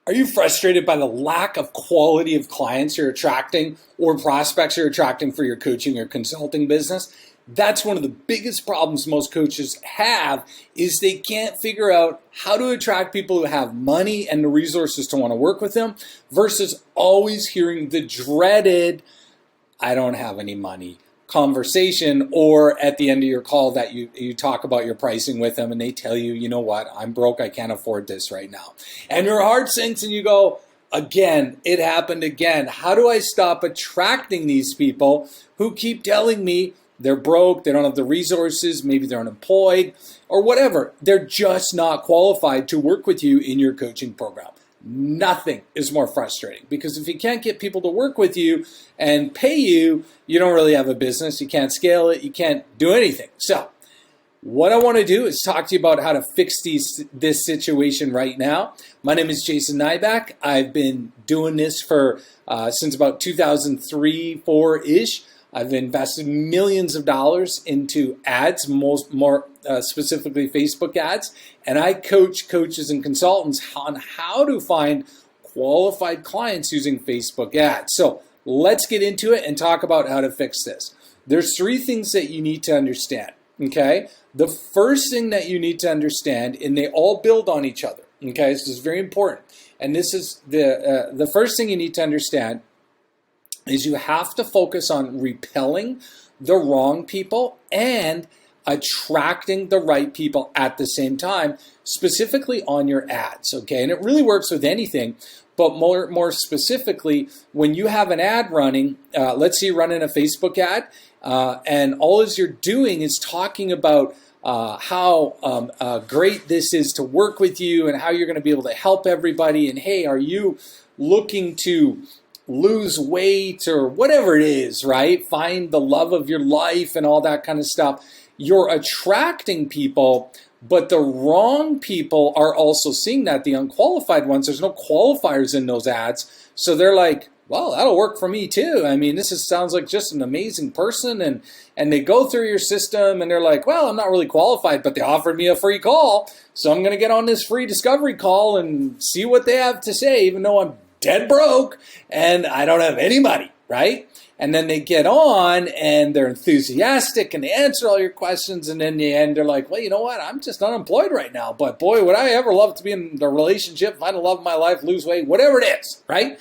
Are you frustrated by the lack of quality of clients you're attracting or prospects you're attracting for your coaching or consulting business? That's one of the biggest problems most coaches have is they can't figure out how to attract people who have money and the resources to want to work with them versus always hearing the dreaded, I don't have any money conversation, or at the end of your call that you talk about your pricing with them and they tell you, you know what, I'm broke, I can't afford this right now. And your heart sinks and you go, again, it happened again. How do I stop attracting these people who keep telling me they're broke, they don't have the resources, maybe they're unemployed, or whatever. They're just not qualified to work with you in your coaching program. Nothing is more frustrating because if you can't get people to work with you and pay you, you don't really have a business, you can't scale it, you can't do anything. So what I want to do is talk to you about how to fix this situation right now. My name is Jason Nyback. I've been doing this for since about 2003, 4-ish. I've invested millions of dollars into ads, more specifically Facebook ads, and I coach coaches and consultants on how to find qualified clients using Facebook ads. So let's get into it and talk about how to fix this. There's 3 things that you need to understand, okay? The first thing that you need to understand, and they all build on each other, okay? This is very important. And this is the first thing you need to understand is you have to focus on repelling the wrong people and attracting the right people at the same time, specifically on your ads, okay? And it really works with anything, but more specifically, when you have an ad running, let's say you're running a Facebook ad, and all you're doing is talking about how great this is to work with you and how you're going to be able to help everybody, and hey, are you looking to lose weight or whatever it is, right? Find the love of your life and all that kind of stuff. You're attracting people, but the wrong people are also seeing that, the unqualified ones. There's no qualifiers in those ads. So they're like, well, that'll work for me too. I mean, sounds like just an amazing person. And they go through your system and they're like, well, I'm not really qualified, but they offered me a free call. So I'm going to get on this free discovery call and see what they have to say, even though I'm dead broke and I don't have any money, right? And then they get on and they're enthusiastic and they answer all your questions, and then in the end they're like, well, you know what, I'm just unemployed right now, but boy, would I ever love to be in a relationship, find the love of my life, lose weight, whatever it is, right?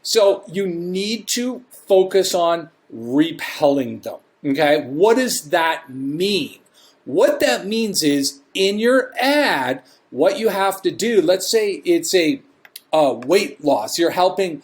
So you need to focus on repelling them, okay? What does that mean? What that means is in your ad, what you have to do, let's say it's a weight loss. You're helping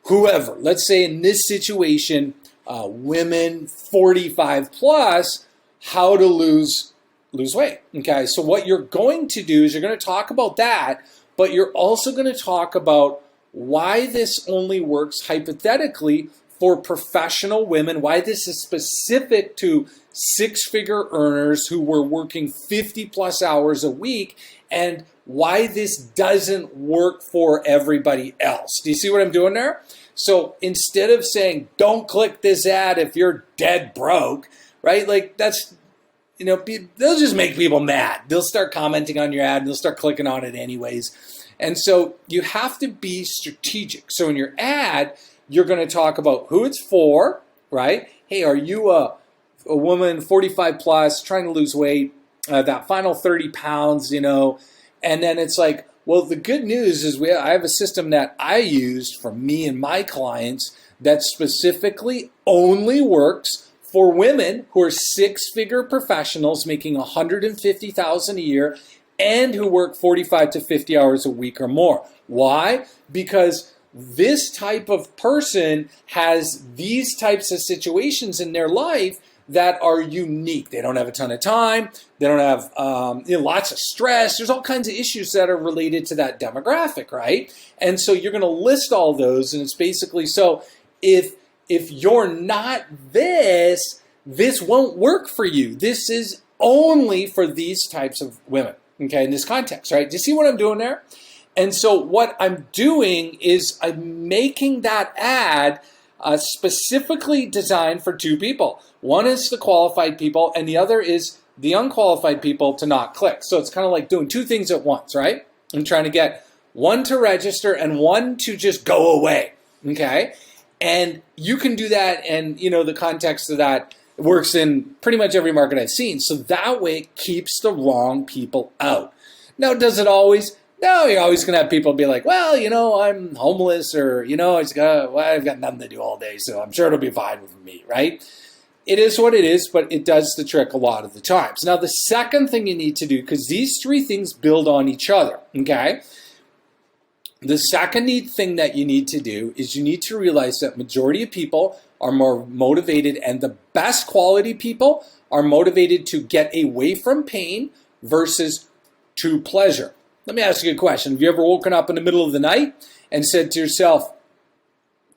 whoever. Let's say in this situation, women 45 plus, how to lose weight. Okay, so what you're going to do is you're going to talk about that, but you're also going to talk about why this only works hypothetically for professional women, why this is specific to 6-figure earners who were working 50 plus hours a week, and why this doesn't work for everybody else. Do you see what I'm doing there? So instead of saying, don't click this ad if you're dead broke, right? Like that's, they'll just make people mad. They'll start commenting on your ad and they'll start clicking on it anyways. And so you have to be strategic. So in your ad, you're going to talk about who it's for, right? Hey, are you a woman 45 plus trying to lose weight, that final 30 pounds, and then it's like, well, the good news is I have a system that I used for me and my clients that specifically only works for women who are 6-figure professionals making $150,000 a year and who work 45 to 50 hours a week or more. Why? Because this type of person has these types of situations in their life that are unique. They don't have a ton of time. They don't have lots of stress. There's all kinds of issues that are related to that demographic, right? And so you're going to list all those, and it's basically, so if you're not this won't work for you. This is only for these types of women, okay, in this context, right? Do you see what I'm doing there? And so what I'm doing is I'm making that ad specifically designed for 2 people. One is the qualified people, and the other is the unqualified people to not click. So it's kind of like doing 2 things at once, right? I'm trying to get one to register, and one to just go away, okay? And you can do that, and the context of that works in pretty much every market I've seen. So that way it keeps the wrong people out. Now, does it always? No, you're always going to have people be like, well, I'm homeless, or, I've got nothing to do all day, so I'm sure it'll be fine with me, right? It is what it is, but it does the trick a lot of the times. Now, the second thing you need to do, because these three things build on each other, okay? The second thing that you need to do is you need to realize that majority of people are more motivated, and the best quality people are motivated to get away from pain versus to pleasure. Let me ask you a question. Have you ever woken up in the middle of the night and said to yourself,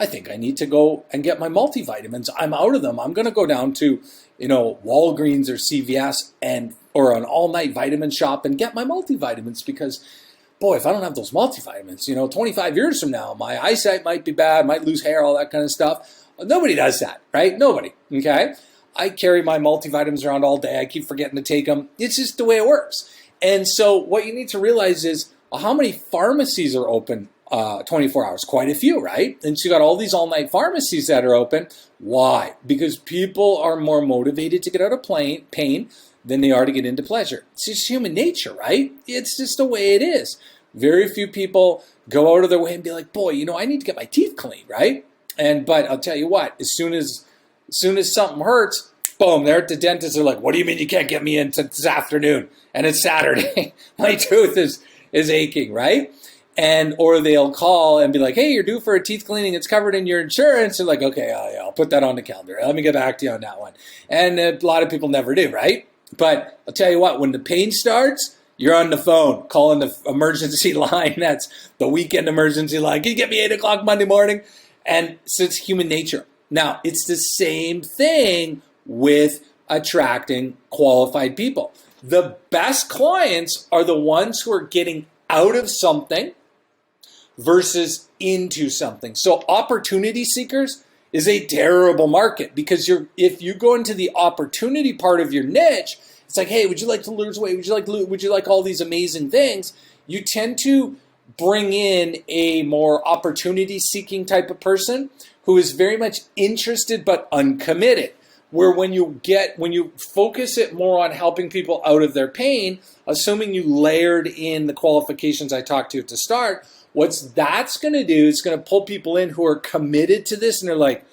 I think I need to go and get my multivitamins. I'm out of them. I'm going to go down to, Walgreens or CVS or an all-night vitamin shop and get my multivitamins, because, boy, if I don't have those multivitamins, 25 years from now, my eyesight might be bad, might lose hair, all that kind of stuff. Nobody does that, right? Nobody, okay? I carry my multivitamins around all day. I keep forgetting to take them. It's just the way it works. And so what you need to realize is how many pharmacies are open 24 hours? Quite a few, right? And so you got all these all-night pharmacies that are open. Why? Because people are more motivated to get out of pain than they are to get into pleasure. It's just human nature, right? It's just the way it is. Very few people go out of their way and be like, boy, I need to get my teeth cleaned, right? But I'll tell you what, as soon as something hurts, boom, they're at the dentist. They're like, what do you mean you can't get me in this afternoon? And it's Saturday. My tooth is aching, right? Or they'll call and be like, hey, you're due for a teeth cleaning. It's covered in your insurance. They're like, okay, I'll put that on the calendar. Let me get back to you on that one. And a lot of people never do, right? But I'll tell you what, when the pain starts, you're on the phone calling the emergency line. That's the weekend emergency line. Can you get me 8 o'clock Monday morning? And so it's human nature. Now, it's the same thing with attracting qualified people. The best clients are the ones who are getting out of something versus into something. So opportunity seekers is a terrible market, because if you go into the opportunity part of your niche, it's like, hey, would you like to lose weight? Would you like all these amazing things? You tend to bring in a more opportunity seeking type of person who is very much interested but uncommitted. Where when you focus it more on helping people out of their pain, assuming you layered in the qualifications I talked to at the start, that's going to do is going to pull people in who are committed to this, and they're like,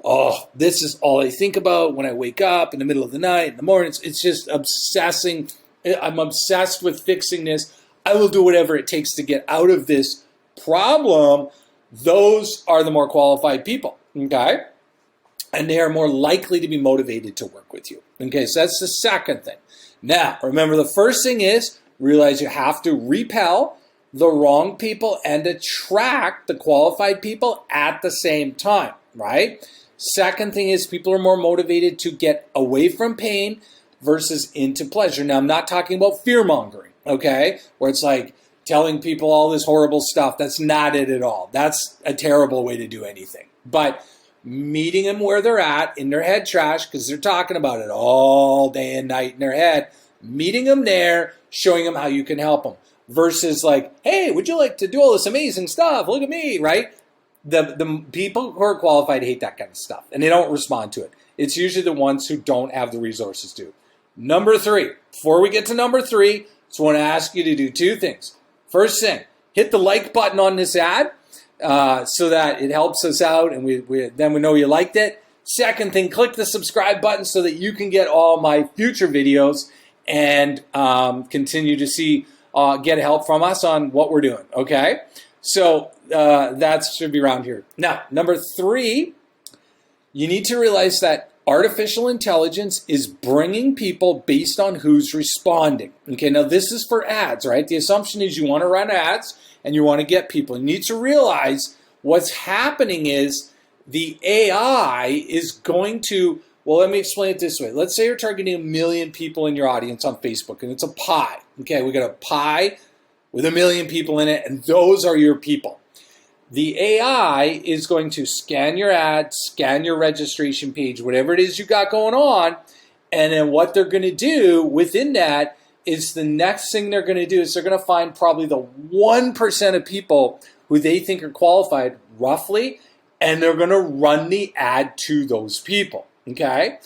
oh, this is all I think about when I wake up in the middle of the night, in the morning. It's just obsessing. I'm obsessed with fixing this. I will do whatever it takes to get out of this problem. Those are the more qualified people, okay? And they are more likely to be motivated to work with you. Okay, so that's the second thing. Now, remember, the first thing is realize you have to repel the wrong people and attract the qualified people at the same time, right? Second thing is people are more motivated to get away from pain versus into pleasure. Now, I'm not talking about fear-mongering, okay, where it's like telling people all this horrible stuff. That's not it at all. That's a terrible way to do anything. But meeting them where they're at in their head trash, because they're talking about it all day and night in their head, meeting them there, showing them how you can help them, versus like, hey, would you like to do all this amazing stuff? Look at me, right? The people who are qualified hate that kind of stuff, and they don't respond to it. It's usually the ones who don't have the resources to. Number 3, before we get to number 3, just want to ask you to do 2 things. First thing, hit the like button on this ad, so that it helps us out, and then we know you liked it. Second thing, click the subscribe button so that you can get all my future videos and continue to get help from us on what we're doing, okay? So that should be around here. Now, number 3, you need to realize that artificial intelligence is bringing people based on who's responding. Okay, now this is for ads, right? The assumption is you want to run ads and you want to get people. You need to realize what's happening is the AI is going to, well, let me explain it this way. Let's say you're targeting 1 million people in your audience on Facebook, and it's a pie. Okay, we got a pie with 1 million people in it, and those are your people. The AI is going to scan your ad, scan your registration page, whatever it is you got going on, and then what they're going to do within that is the next thing they're going to do is they're going to find probably the 1% of people who they think are qualified, roughly, and they're going to run the ad to those people, okay?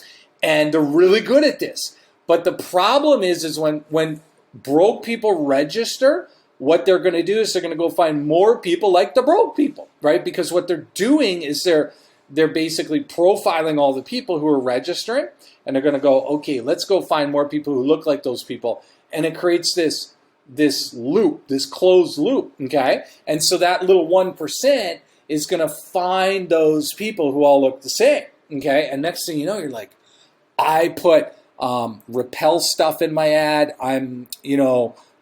And they're really good at this. But the problem is when broke people register, what they're going to do is they're going to go find more people like the broke people, right? Because what they're doing is they're basically profiling all the people who are registering, and they're going to go, okay, let's go find more people who look like those people. And it creates this loop, this closed loop, okay? And so that little 1% is going to find those people who all look the same, okay? And next thing you know, you're like, I put repel stuff in my ad. I'm,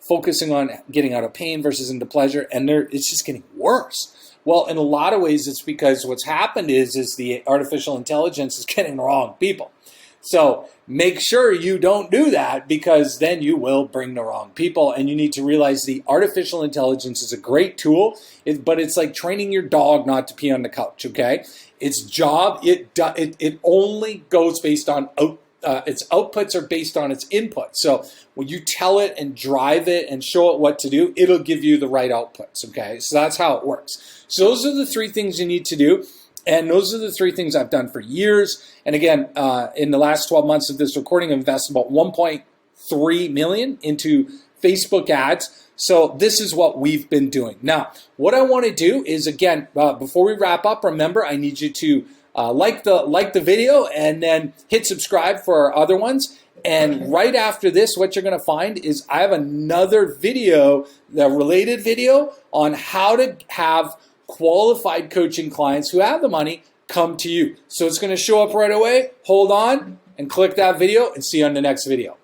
focusing on getting out of pain versus into pleasure, and it's just getting worse. Well, in a lot of ways, it's because what's happened is the artificial intelligence is getting the wrong people. So make sure you don't do that, because then you will bring the wrong people. And you need to realize the artificial intelligence is a great tool, but it's like training your dog not to pee on the couch, okay? Its job, it only goes based on its outputs are based on its input. So when you tell it and drive it and show it what to do, it'll give you the right outputs, okay? So that's how it works. So those are the 3 things you need to do. And those are the 3 things I've done for years. And again, in the last 12 months of this recording, I've invested about $1.3 million into Facebook ads. So this is what we've been doing. Now, what I want to do is, again, before we wrap up, remember, I need you to like the video and then hit subscribe for our other ones. And right after this, what you're going to find is I have another video, the related video on how to have qualified coaching clients who have the money come to you. So it's going to show up right away. Hold on and click that video and see you on the next video.